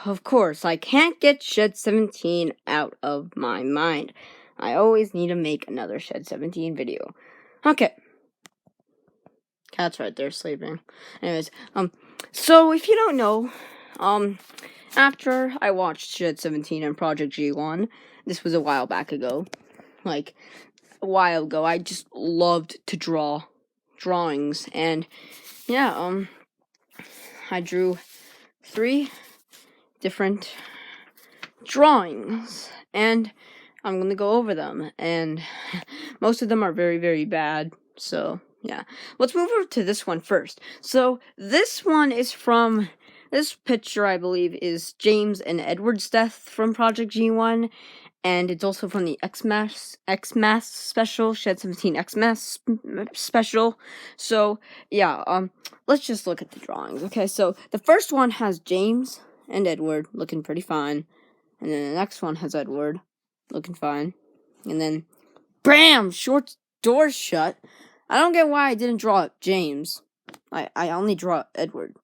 of course, I can't get Shed 17 out of my mind. I always need to make another Shed 17 video. Okay. Cat's right there sleeping. Anyways, so if you don't know, after I watched Shed 17 and Project G1, this was a while back ago, like, a while ago, I just loved to draw drawings, and, yeah, I drew 3 different drawings, and I'm gonna go over them, and most of them are very, very bad, so, yeah. Let's move over to this one first. So, this one is from, this picture, I believe, is James and Edward's death from Project G1, and it's also from the Xmas special, Shed 17 Xmas special. So, yeah, let's just look at the drawings. Okay, so the first one has James and Edward looking pretty fine. And then the next one has Edward looking fine. And then, BAM! Short doors shut. I don't get why I didn't draw James. I only draw Edward.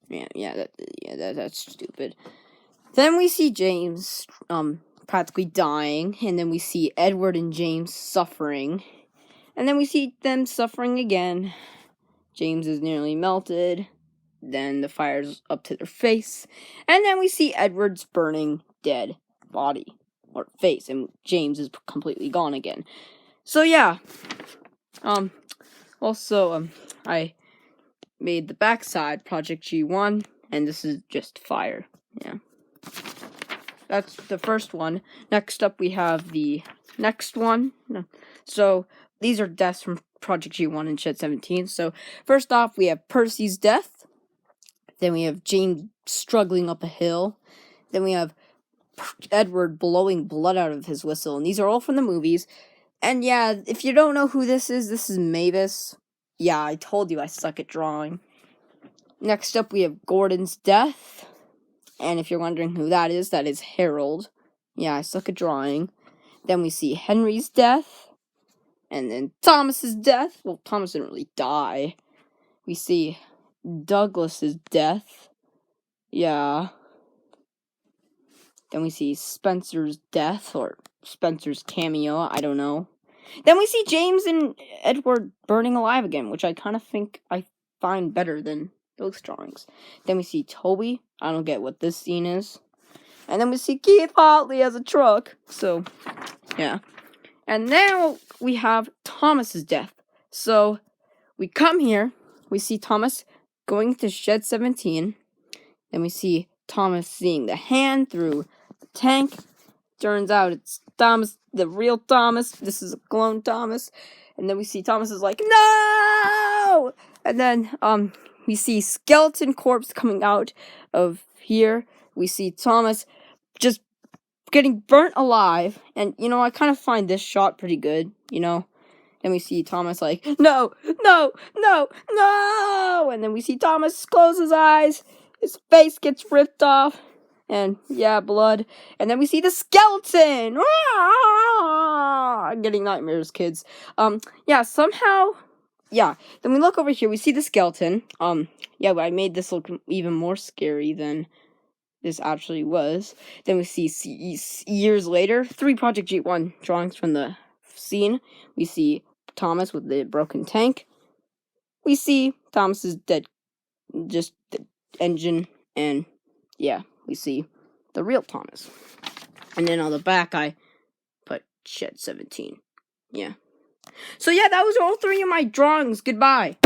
That's stupid. Then we see James, practically dying, and then we see Edward and James suffering, and then we see them suffering again. James is nearly melted, then the fire's up to their face, and then we see Edward's burning dead body, or face, and James is completely gone again. So yeah, also, I made the backside Project G1, and this is just fire, yeah. That's the first one. Next up, we have the next one. So, these are deaths from Project G1 and Shed 17. So, first off, we have Percy's death. Then we have James struggling up a hill. Then we have Edward blowing blood out of his whistle. And these are all from the movies. And yeah, if you don't know who this is Mavis. Yeah, I told you I suck at drawing. Next up, we have Gordon's death. And if you're wondering who that is Harold. Yeah, I suck at drawing. Then we see Henry's death. And then Thomas's death. Well, Thomas didn't really die. We see Douglas's death. Yeah. Then we see Spencer's death, or Spencer's cameo, I don't know. Then we see James and Edward burning alive again, which I kind of think I find better than those drawings. Then we see Toby. I don't get what this scene is. And then we see Keith Hartley as a truck. So, yeah. And now we have Thomas's death. So, we come here. We see Thomas going to Shed 17. Then we see Thomas seeing the hand through the tank. Turns out it's Thomas, the real Thomas. This is a clone Thomas. And then we see Thomas is like, no! And then, we see skeleton corpse coming out of here. We see Thomas just getting burnt alive. And, you know, I kind of find this shot pretty good, you know. Then we see Thomas like, no, no, no, no! And then we see Thomas close his eyes. His face gets ripped off. And, yeah, blood. And then we see the skeleton! I'm getting nightmares, kids. Yeah, somehow... Yeah, then we look over here, we see the skeleton. Yeah, but I made this look even more scary than this actually was. Then we see years later, 3 Project G1 drawings from the scene. We see Thomas with the broken tank. We see Thomas's dead, just the engine, and yeah, we see the real Thomas. And then on the back, I put Shed 17. Yeah. So yeah, that was all 3 of my drawings. Goodbye.